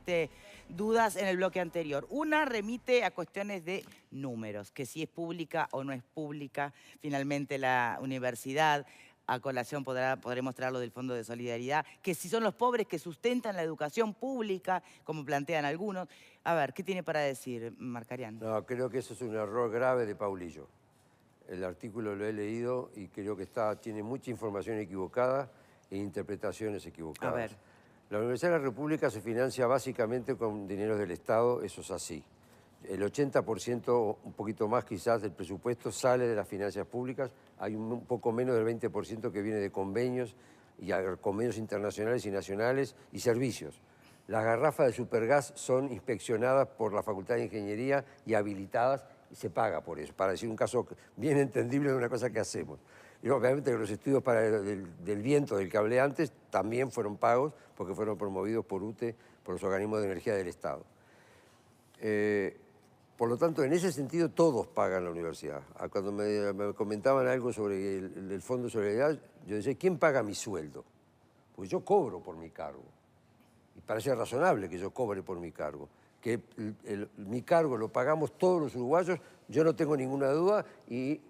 pusiste dudas en el bloque anterior. Una remite a cuestiones de números, que si es pública o no es pública finalmente la universidad. A colación podré mostrar lo del Fondo de Solidaridad, que si son los pobres que sustentan la educación pública, como plantean algunos. A ver, ¿qué tiene para decir, Marcarián? No, creo que eso es un error grave de Paulillo. El artículo lo he leído y creo que tiene mucha información equivocada e interpretaciones equivocadas. A ver. La Universidad de la República se financia básicamente con dinero del Estado, eso es así. El 80%, un poquito más quizás, del presupuesto sale de las finanzas públicas. Hay un poco menos del 20% que viene de convenios, y convenios internacionales y nacionales y servicios. Las garrafas de Supergas son inspeccionadas por la Facultad de Ingeniería y habilitadas, y se paga por eso, para decir un caso bien entendible de una cosa que hacemos. Y obviamente los estudios del viento, del que hablé antes, también fueron pagos porque fueron promovidos por UTE, por los organismos de energía del Estado. Por lo tanto, en ese sentido, todos pagan la universidad. Cuando me comentaban algo sobre el Fondo de Solidaridad, yo decía, ¿quién paga mi sueldo? Porque yo cobro por mi cargo. Y parece razonable que yo cobre por mi cargo. Que mi cargo lo pagamos todos los uruguayos, yo no tengo ninguna duda y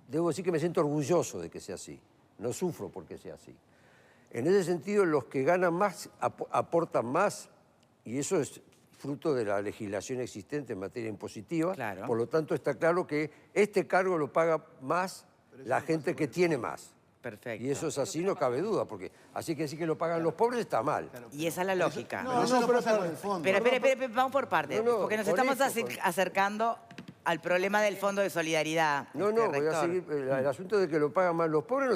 debo decir que me siento orgulloso de que sea así. No sufro porque sea así. En ese sentido, los que ganan más aportan más, y eso es fruto de la legislación existente en materia impositiva. Claro. Por lo tanto, está claro que este cargo lo paga más la gente que tiene más. Perfecto. Y eso es así, no cabe duda, porque así que decir que lo pagan los pobres está mal. Y esa es la lógica. Pero Vamos por partes, porque nos estamos acercando al problema del Fondo de Solidaridad. No, voy a seguir. El asunto de que lo pagan más los pobres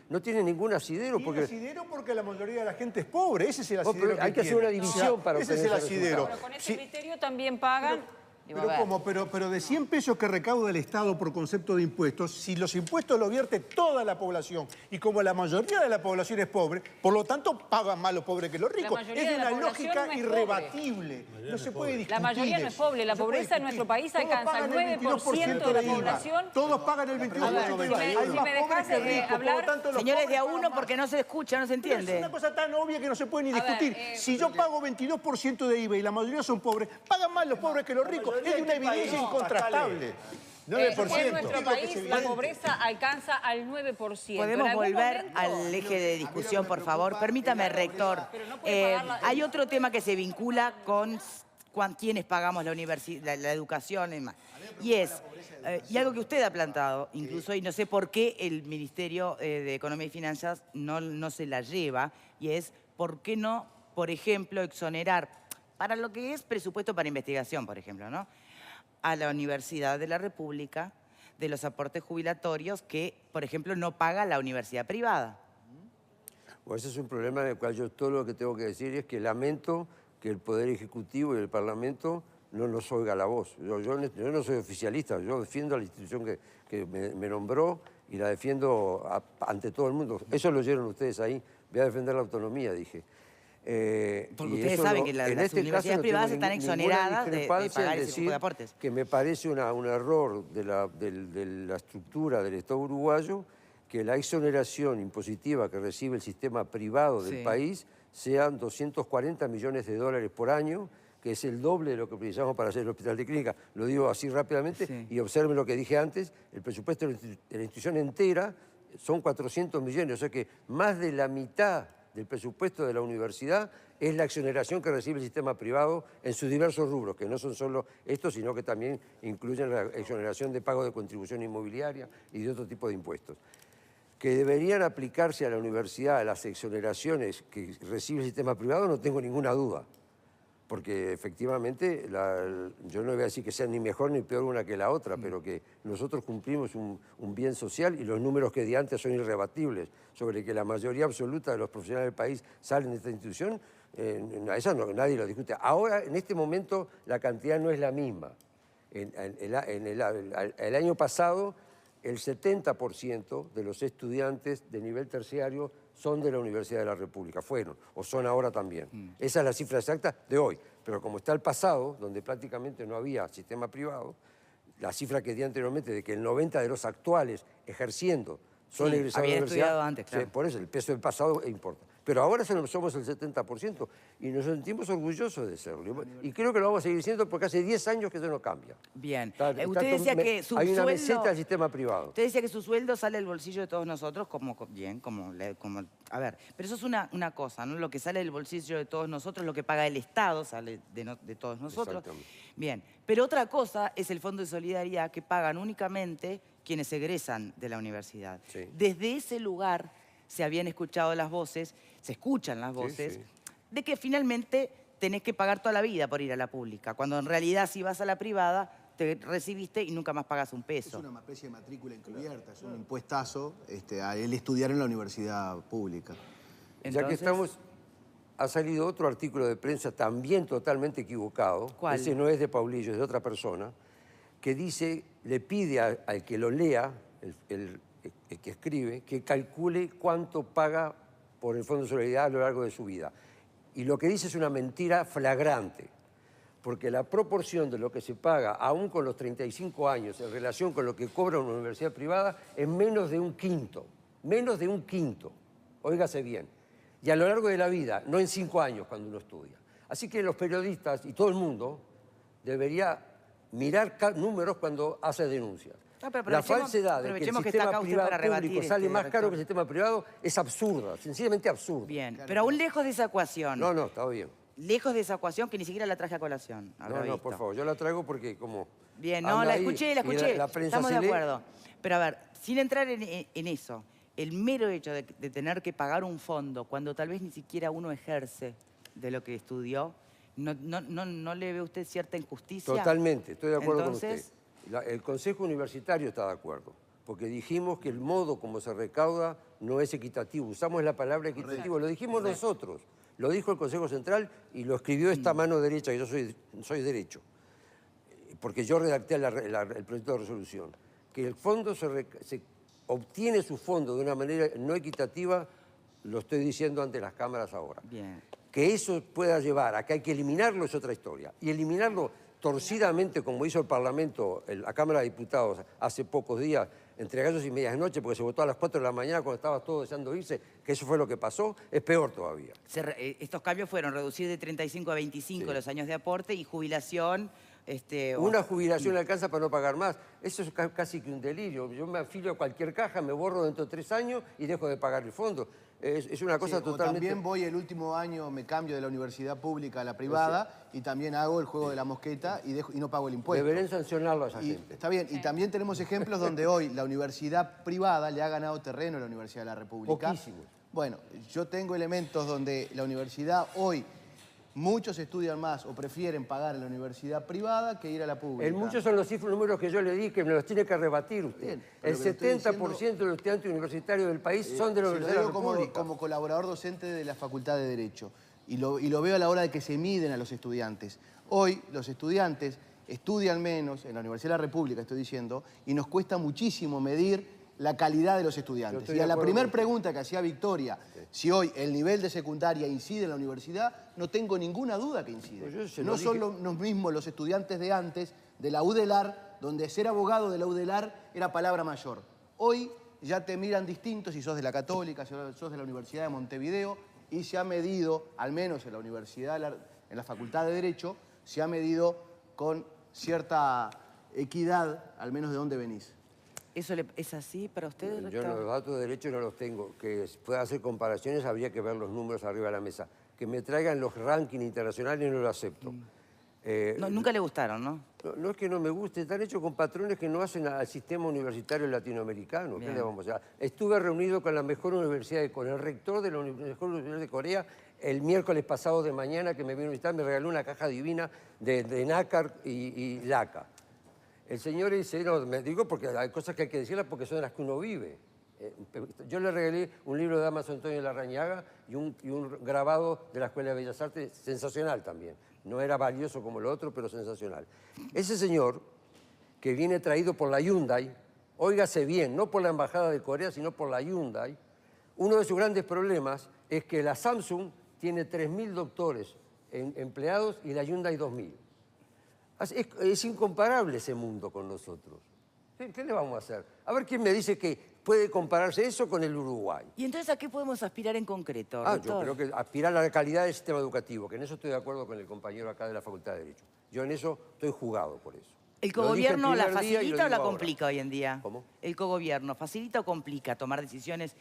no tiene ningún asidero. Tiene asidero porque la mayoría de la gente es pobre. Ese es el asidero. Hay que hacer una división para ese es el asidero. Pero con ese criterio también pagan... Pero de 100 pesos que recauda el Estado por concepto de impuestos, si los impuestos los vierte toda la población y como la mayoría de la población es pobre, por lo tanto pagan más los pobres que los ricos. Es de una lógica irrebatible. No se puede discutir. La mayoría no es pobre. La pobreza en nuestro país alcanza el 9% de la población. Todos pagan el 22% de IVA. Si me dejás hablar... Señores, de a uno porque no se escucha, no se entiende. Es una cosa tan obvia que no se puede ni discutir. Si yo pago 22% de IVA y la mayoría son pobres, pagan más los pobres que los ricos. Es de una evidencia incontrastable. 9%. En nuestro país la pobreza alcanza al 9%. ¿Podemos volver al eje de discusión, por favor? Permítame, rector. Hay otro tema que se vincula con quiénes pagamos la universidad, la educación y más. Y es, y algo que usted ha plantado, incluso, y no sé por qué el Ministerio de Economía y Finanzas no se la lleva, y es, ¿por qué no, por ejemplo, exonerar para lo que es presupuesto para investigación, por ejemplo, ¿no?, a la Universidad de la República de los aportes jubilatorios que, por ejemplo, no paga la universidad privada? Bueno, ese es un problema en el cual yo todo lo que tengo que decir es que lamento que el Poder Ejecutivo y el Parlamento no nos oiga la voz. Yo no soy oficialista, yo defiendo a la institución que me nombró y la defiendo ante todo el mundo. Eso lo oyeron ustedes ahí. Voy a defender la autonomía, dije. Porque ustedes saben que las universidades privadas están exoneradas de pagar ese tipo de aportes. Que me parece un error de la estructura del Estado uruguayo que la exoneración impositiva que recibe el sistema privado del país sean 240 millones de dólares por año, que es el doble de lo que precisamos para hacer el hospital de clínica. Lo digo así rápidamente y observen lo que dije antes. El presupuesto de la institución entera son 400 millones, o sea que más de la mitad del presupuesto de la universidad es la exoneración que recibe el sistema privado en sus diversos rubros, que no son solo estos, sino que también incluyen la exoneración de pago de contribución inmobiliaria y de otro tipo de impuestos. Que deberían aplicarse a la universidad las exoneraciones que recibe el sistema privado, no tengo ninguna duda. Porque efectivamente, yo no voy a decir que sea ni mejor ni peor una que la otra, pero que nosotros cumplimos un bien social y los números que di antes son irrebatibles sobre que la mayoría absoluta de los profesionales del país salen de esta institución, eso nadie lo discute. Ahora, en este momento, la cantidad no es la misma. El año pasado, el 70% de los estudiantes de nivel terciario son de la Universidad de la República, fueron, o son ahora también. Esa es la cifra exacta de hoy. Pero como está el pasado, donde prácticamente no había sistema privado, la cifra que di anteriormente de que el 90% de los actuales ejerciendo son egresados de la universidad. Estudiado antes, claro. Por eso el peso del pasado importa. Pero ahora somos el 70% y nos sentimos orgullosos de serlo. Y creo que lo vamos a seguir siendo porque hace 10 años que eso no cambia. Bien. Usted decía que su hay una sueldo... meseta del sistema privado. Usted decía que su sueldo sale del bolsillo de todos nosotros, a ver, pero eso es una cosa, ¿no? Lo que sale del bolsillo de todos nosotros, lo que paga el Estado, sale de todos nosotros. Bien, pero otra cosa es el Fondo de Solidaridad que pagan únicamente quienes egresan de la universidad. Sí. Desde ese lugar se habían escuchado las voces, se escuchan las voces, de que finalmente tenés que pagar toda la vida por ir a la pública, cuando en realidad si vas a la privada te recibiste y nunca más pagas un peso. Es una especie de matrícula encubierta, es un impuestazo a él estudiar en la universidad pública. Entonces, ya que estamos, ha salido otro artículo de prensa también totalmente equivocado. ¿Cuál? Ese no es de Paulillo, es de otra persona, que dice, le pide al que lo lea, el que escribe, que calcule cuánto paga por el Fondo de Solidaridad a lo largo de su vida. Y lo que dice es una mentira flagrante, porque la proporción de lo que se paga, aún con los 35 años, en relación con lo que cobra una universidad privada, es menos de un quinto. Menos de un quinto. Óigase bien. Y a lo largo de la vida, no en 5 años cuando uno estudia. Así que los periodistas y todo el mundo debería mirar números cuando hace denuncias. No, pero la falsedad de que el sistema privado público sale más caro que el sistema privado es absurda, sencillamente absurda. Bien, pero aún lejos de esa ecuación. No, está bien. Lejos de esa ecuación que ni siquiera la traje a colación. No, por favor, yo la traigo porque como... Bien, no, la escuché, la prensa estamos de acuerdo. Pero a ver, sin entrar en eso, el mero hecho de tener que pagar un fondo cuando tal vez ni siquiera uno ejerce de lo que estudió, ¿no le ve usted cierta injusticia? Totalmente, estoy de acuerdo Entonces, con usted. El Consejo Universitario está de acuerdo, porque dijimos que el modo como se recauda no es equitativo. Usamos la palabra equitativo, lo dijimos nosotros, lo dijo el Consejo Central y lo escribió esta mano derecha, que yo soy derecho, porque yo redacté el proyecto de resolución. Que el fondo se obtiene su fondo de una manera no equitativa, lo estoy diciendo ante las cámaras ahora. bien. Que eso pueda llevar a que hay que eliminarlo es otra historia. Y eliminarlo torcidamente, como hizo el Parlamento, la Cámara de Diputados, hace pocos días, entre gallos y medianoche, porque se votó a las 4 de la mañana cuando estaba todo deseando irse, que eso fue lo que pasó, es peor todavía. Estos cambios fueron reducir de 35 a 25 los años de aporte y jubilación... Una jubilación alcanza para no pagar más. Eso es casi que un delirio. Yo me afilio a cualquier caja, me borro dentro de 3 años y dejo de pagar el fondo. Es una cosa totalmente... También voy el último año, me cambio de la universidad pública a la privada y también hago el juego de la mosqueta y no pago el impuesto. Deberían sancionarlo a esa gente. Está bien, y también tenemos ejemplos donde hoy la universidad privada le ha ganado terreno a la Universidad de la República. Poquísimos. Bueno, yo tengo elementos donde la universidad hoy... Muchos estudian más o prefieren pagar en la universidad privada que ir a la pública. Muchos son los números que yo le di, que me los tiene que rebatir usted. Bien, el 70% de los estudiantes universitarios del país son de la Universidad de la República. Como colaborador docente de la Facultad de Derecho. Y lo veo a la hora de que se miden a los estudiantes. Hoy los estudiantes estudian menos, en la Universidad de la República estoy diciendo, y nos cuesta muchísimo medir la calidad de los estudiantes. Y a la primera pregunta que hacía Victoria, si hoy el nivel de secundaria incide en la universidad, no tengo ninguna duda que incide. No son los mismos los estudiantes de antes, de la UDELAR, donde ser abogado de la UDELAR era palabra mayor. Hoy ya te miran distintos si sos de la Católica, si sos de la Universidad de Montevideo, y se ha medido, al menos en la universidad, en la Facultad de Derecho, se ha medido con cierta equidad, al menos de dónde venís. ¿Eso es así para ustedes? Yo los datos de derecho no los tengo. Que pueda hacer comparaciones habría que ver los números arriba de la mesa. Que me traigan los rankings internacionales no lo acepto. Nunca le gustaron, ¿no? No es que no me guste, están hechos con patrones que no hacen al sistema universitario latinoamericano. ¿Qué le vamos a hacer? Estuve reunido con la mejor universidad de Corea, el rector de la mejor universidad de Corea, el miércoles pasado de mañana que me vino a visitar, me regaló una caja divina de nácar y laca. El señor dice, no, me digo porque hay cosas que hay que decirlas porque son las que uno vive. Yo le regalé un libro de Damaso Antonio Larrañaga y un grabado de la Escuela de Bellas Artes, sensacional también. No era valioso como lo otro, pero sensacional. Ese señor, que viene traído por la Hyundai, óigase bien, no por la Embajada de Corea, sino por la Hyundai, uno de sus grandes problemas es que la Samsung tiene 3.000 doctores empleados y la Hyundai 2.000. Es incomparable ese mundo con nosotros. ¿Qué le vamos a hacer? A ver quién me dice que puede compararse eso con el Uruguay. ¿Y entonces a qué podemos aspirar en concreto, Yo doctor? creo que aspirar a la calidad del sistema educativo, que en eso estoy de acuerdo con el compañero acá de la Facultad de Derecho. Yo en eso estoy jugado por eso. ¿El Lo dije el cogobierno la primer día y lo facilita o la digo ahora. complica hoy en día? ¿Cómo? ¿El cogobierno facilita o complica tomar decisiones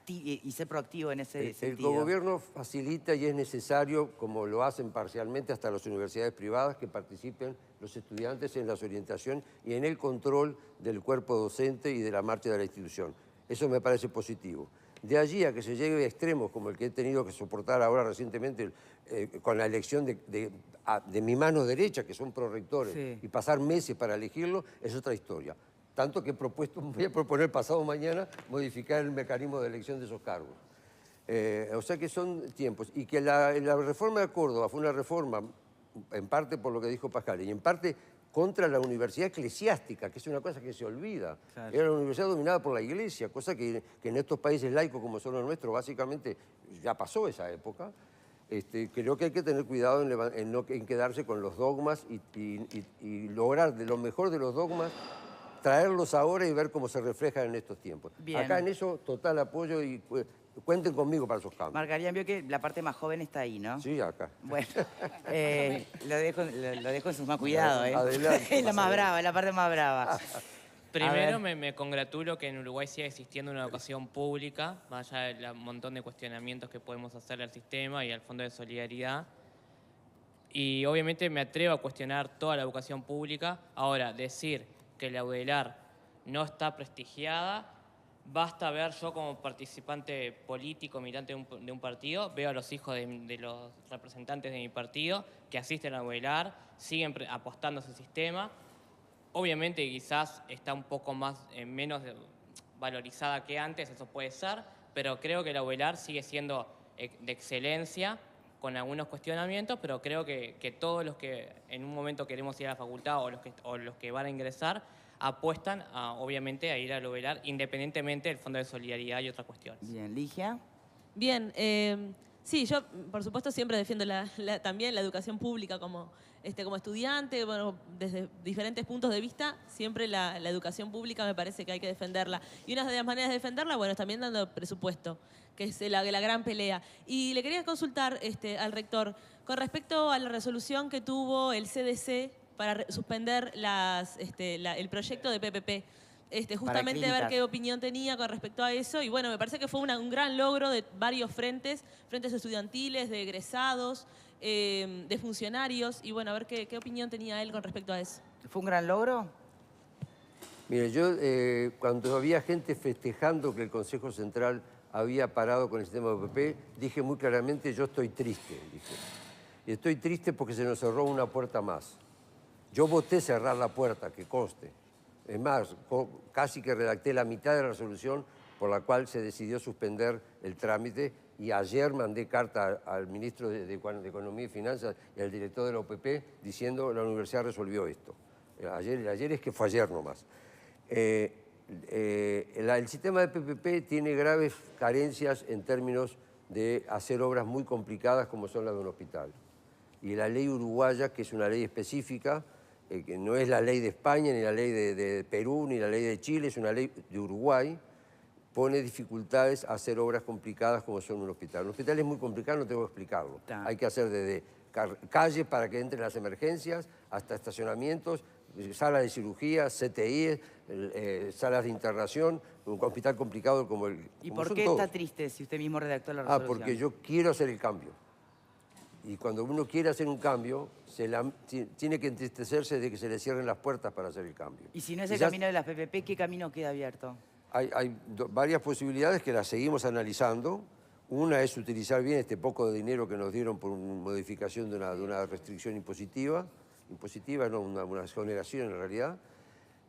y ser proactivo en ese El sentido? cogobierno facilita y es necesario, como lo hacen parcialmente hasta las universidades privadas, que participen los estudiantes en la orientación y en el control del cuerpo docente y de la marcha de la institución. Eso me parece positivo. De allí a que se llegue a extremos como el que he tenido que soportar ahora recientemente con la elección de mi mano derecha, que son prorectores, Sí. y pasar meses para elegirlo, es otra historia. Tanto que voy a proponer pasado mañana modificar el mecanismo de elección de esos cargos. O sea que son tiempos. Y que la reforma de Córdoba fue una reforma, en parte por lo que dijo Pascal, y en parte contra la universidad eclesiástica, que es una cosa que se olvida. Claro. Era una universidad dominada por la iglesia, cosa que en estos países laicos como son los nuestros, básicamente ya pasó esa época. Creo que hay que tener cuidado en quedarse con los dogmas y lograr de lo mejor de los dogmas traerlos ahora y ver cómo se reflejan en estos tiempos. Bien. Acá en eso, total apoyo y cuenten conmigo para esos cambios. Margarían vio que la parte más joven está ahí, ¿no? Sí, acá. Bueno, lo dejo en su más cuidado, ¿eh? Adelante. Es la más brava, la parte más brava. Primero me congratulo que en Uruguay siga existiendo una educación pública, más allá del montón de cuestionamientos que podemos hacerle al sistema y al Fondo de Solidaridad. Y obviamente me atrevo a cuestionar toda la educación pública. Ahora, decir que la UDELAR no está prestigiada, basta ver yo como participante político, militante de un partido, veo a los hijos de los representantes de mi partido que asisten a la UDELAR, siguen apostando a ese sistema. Obviamente quizás está un poco menos valorizada que antes, eso puede ser, pero creo que la UDELAR sigue siendo de excelencia, con algunos cuestionamientos, pero creo que todos los que en un momento queremos ir a la facultad o los que van a ingresar apuestan, obviamente, a ir a la UDELAR, independientemente del Fondo de Solidaridad y otras cuestiones. Bien, Ligia. Bien, sí, yo por supuesto siempre defiendo también la educación pública como estudiante, bueno, desde diferentes puntos de vista, siempre la educación pública me parece que hay que defenderla. Y una de las maneras de defenderla, bueno, es también dando presupuesto, que es la gran pelea. Y le quería consultar al rector, con respecto a la resolución que tuvo el CDC para suspender el proyecto de PPP. Justamente a ver qué opinión tenía con respecto a eso. Y bueno, me parece que fue un gran logro de varios frentes estudiantiles, de egresados, de funcionarios. Y bueno, a ver qué opinión tenía él con respecto a eso. ¿Fue un gran logro? Mire, yo cuando había gente festejando que el Consejo Central había parado con el sistema de PPP, dije muy claramente, yo estoy triste. Dije. Y estoy triste porque se nos cerró una puerta más. Yo voté cerrar la puerta, que conste. Es más, casi que redacté la mitad de la resolución por la cual se decidió suspender el trámite y ayer mandé carta al ministro de Economía y Finanzas y al director de la OPP diciendo la universidad resolvió esto. Ayer es que fue ayer nomás. El sistema de PPP tiene graves carencias en términos de hacer obras muy complicadas como son las de un hospital. Y la ley uruguaya, que es una ley específica, que no es la ley de España, ni la ley de Perú, ni la ley de Chile, es una ley de Uruguay, pone dificultades a hacer obras complicadas como son un hospital. Un hospital es muy complicado, no tengo que explicarlo. Hay que hacer desde calles para que entren las emergencias, hasta estacionamientos, salas de cirugía, CTI, salas de internación, un hospital complicado como el... ¿Y por qué está triste si usted mismo redactó la resolución? Porque yo quiero hacer el cambio. Y cuando uno quiere hacer un cambio, tiene que entristecerse de que se le cierren las puertas para hacer el cambio. Y si no es el camino de las PPP, ¿qué camino queda abierto? Hay varias posibilidades que las seguimos analizando. Una es utilizar bien este poco de dinero que nos dieron por una modificación de una restricción impositiva, no, una exoneración en realidad,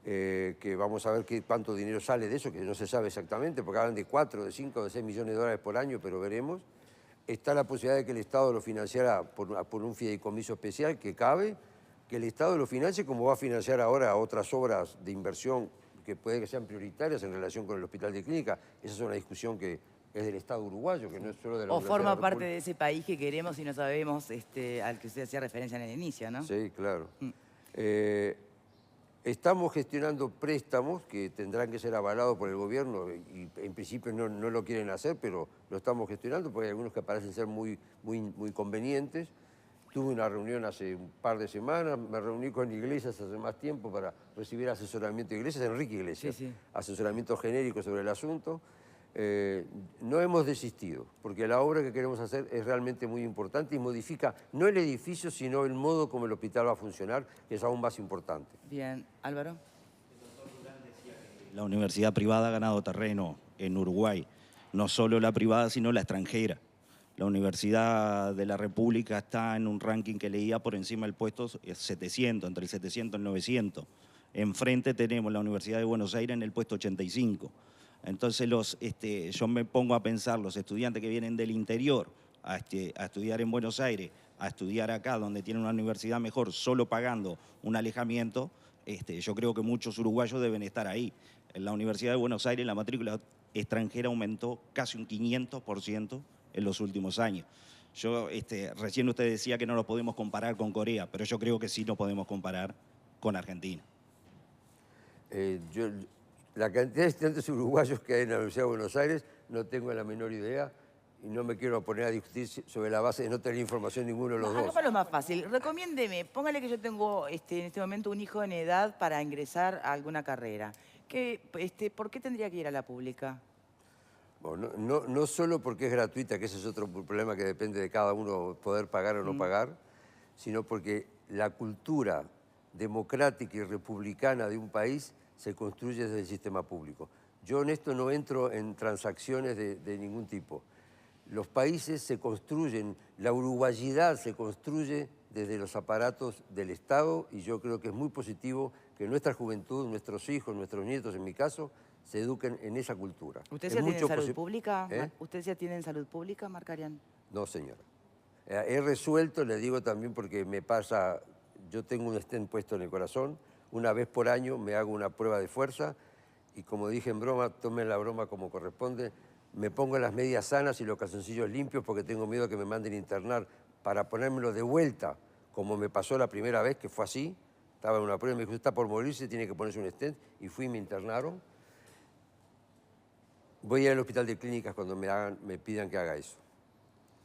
que vamos a ver cuánto dinero sale de eso, que no se sabe exactamente, porque hablan de 4, de 5, de 6 millones de dólares por año, pero veremos. Está la posibilidad de que el Estado lo financiara por un fideicomiso especial, que cabe, que el Estado lo financie como va a financiar ahora otras obras de inversión que puede que sean prioritarias en relación con el Hospital de Clínica. Esa es una discusión que es del Estado uruguayo, que no es solo de la O Universidad forma de la parte República. de ese país que queremos y no sabemos, al que usted hacía referencia en el inicio, ¿no? Sí, claro. Estamos gestionando préstamos que tendrán que ser avalados por el gobierno y en principio no lo quieren hacer, pero lo estamos gestionando porque hay algunos que parecen ser muy convenientes. Tuve una reunión hace un par de semanas, me reuní con Iglesias hace más tiempo para recibir asesoramiento de Iglesias, Enrique Iglesias, Sí, sí. Asesoramiento genérico sobre el asunto. No hemos desistido, porque la obra que queremos hacer es realmente muy importante y modifica no el edificio, sino el modo como el hospital va a funcionar, que es aún más importante. Bien, Álvaro. La universidad privada ha ganado terreno en Uruguay, no solo la privada, sino la extranjera. La Universidad de la República está en un ranking que leía por encima del puesto 700, entre el 700 y el 900. Enfrente tenemos la Universidad de Buenos Aires en el puesto 85. Entonces yo me pongo a pensar, los estudiantes que vienen del interior a estudiar en Buenos Aires, a estudiar acá donde tienen una universidad mejor, solo pagando un alejamiento, yo creo que muchos uruguayos deben estar ahí. En la Universidad de Buenos Aires la matrícula extranjera aumentó casi un 500% en los últimos años. Recién usted decía que no lo podemos comparar con Corea, pero yo creo que sí nos podemos comparar con Argentina. La cantidad de estudiantes uruguayos que hay en la Universidad de Buenos Aires no tengo la menor idea y no me quiero poner a discutir sobre la base de no tener información ninguno de los dos. Hagámoslo más fácil. Recomiéndeme, póngale que yo tengo en este momento un hijo en edad para ingresar a alguna carrera. ¿Por qué tendría que ir a la pública? Bueno, no solo porque es gratuita, que ese es otro problema que depende de cada uno poder pagar o no pagar, sino porque la cultura democrática y republicana de un país se construye desde el sistema público. Yo en esto no entro en transacciones de ningún tipo. Los países se construyen, la uruguayidad se construye desde los aparatos del Estado y yo creo que es muy positivo que nuestra juventud, nuestros hijos, nuestros nietos en mi caso, se eduquen en esa cultura. ¿Usted ya tiene salud pública? ¿Usted ya tiene salud pública, Marcarián? No, señora. He resuelto, le digo también porque me pasa, yo tengo un stent puesto en el corazón, una vez por año me hago una prueba de fuerza y como dije en broma, tomen la broma como corresponde, me pongo las medias sanas y los calzoncillos limpios porque tengo miedo que me manden a internar para ponérmelo de vuelta, como me pasó la primera vez, que fue así. Estaba en una prueba y me dijo, está por morirse, tiene que ponerse un stent, y fui y me internaron. Voy a ir al hospital de clínicas cuando me pidan que haga eso,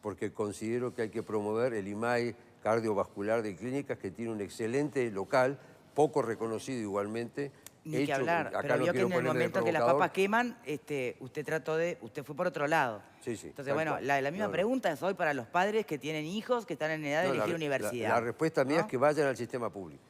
porque considero que hay que promover el IMAI cardiovascular de clínicas, que tiene un excelente local, poco reconocido igualmente. Ni que hablar, pero vio que en el momento que las papas queman, usted fue por otro lado. Sí, sí. Entonces, bueno, la misma pregunta es hoy para los padres que tienen hijos que están en edad de elegir universidad. La respuesta mía es que vayan al sistema público.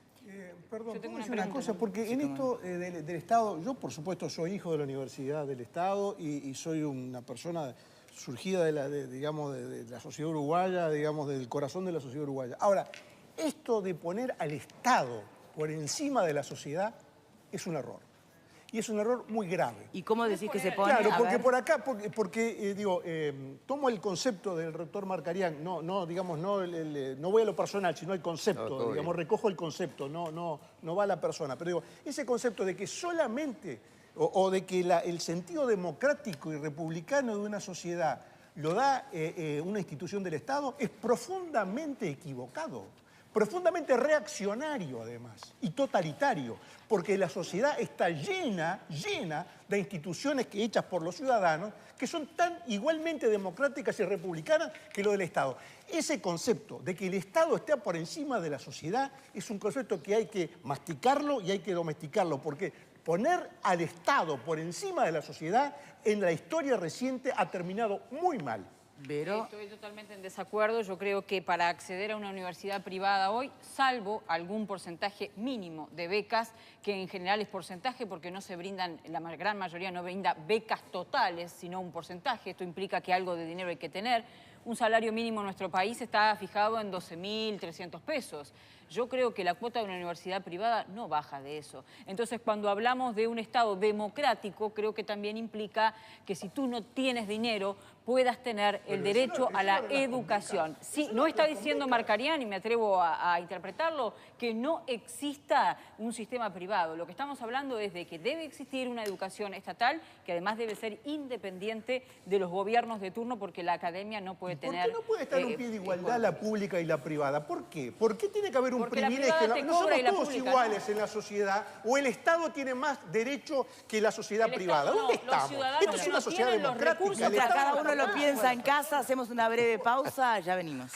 Perdón, ¿puedo decir una cosa? Porque en esto del Estado, yo por supuesto soy hijo de la Universidad del Estado y soy una persona surgida de la sociedad uruguaya, digamos, del corazón de la sociedad uruguaya. Ahora, esto de poner al Estado por encima de la sociedad es un error. Y es un error muy grave. ¿Y cómo decís que se pone? Claro, porque por acá, tomo el concepto del rector Marcarián, no voy a lo personal, sino al concepto, recojo el concepto, no va a la persona. Pero digo, ese concepto de que solamente, o de que el sentido democrático y republicano de una sociedad lo da una institución del Estado, es profundamente equivocado. Profundamente reaccionario, además, y totalitario, porque la sociedad está llena de instituciones hechas por los ciudadanos que son tan igualmente democráticas y republicanas que lo del Estado. Ese concepto de que el Estado esté por encima de la sociedad es un concepto que hay que masticarlo y hay que domesticarlo, porque poner al Estado por encima de la sociedad en la historia reciente ha terminado muy mal. Pero... Estoy totalmente en desacuerdo. Yo creo que para acceder a una universidad privada hoy, salvo algún porcentaje mínimo de becas, que en general es porcentaje porque no se brindan, la gran mayoría no brinda becas totales, sino un porcentaje. Esto implica que algo de dinero hay que tener. Un salario mínimo en nuestro país está fijado en 12.300 pesos. Yo creo que la cuota de una universidad privada no baja de eso. Entonces, cuando hablamos de un Estado democrático, creo que también implica que si tú no tienes dinero puedas tener el derecho a la educación. Sí, no está diciendo Marcarián, y me atrevo a interpretarlo, que no exista un sistema privado. Lo que estamos hablando es de que debe existir una educación estatal que además debe ser independiente de los gobiernos de turno, porque la academia no puede tener... ¿Por qué no puede estar en un pie de igualdad la pública y la privada? ¿Por qué? ¿Por qué tiene que haber un Porque la privilegio? privada te No somos cobra y la todos pública iguales no. en la sociedad, o el Estado tiene más derecho que la sociedad privada. ¿Dónde estamos? Esto es una sociedad democrática. Mientras cada uno lo piensa en casa, hacemos una breve pausa, ya venimos.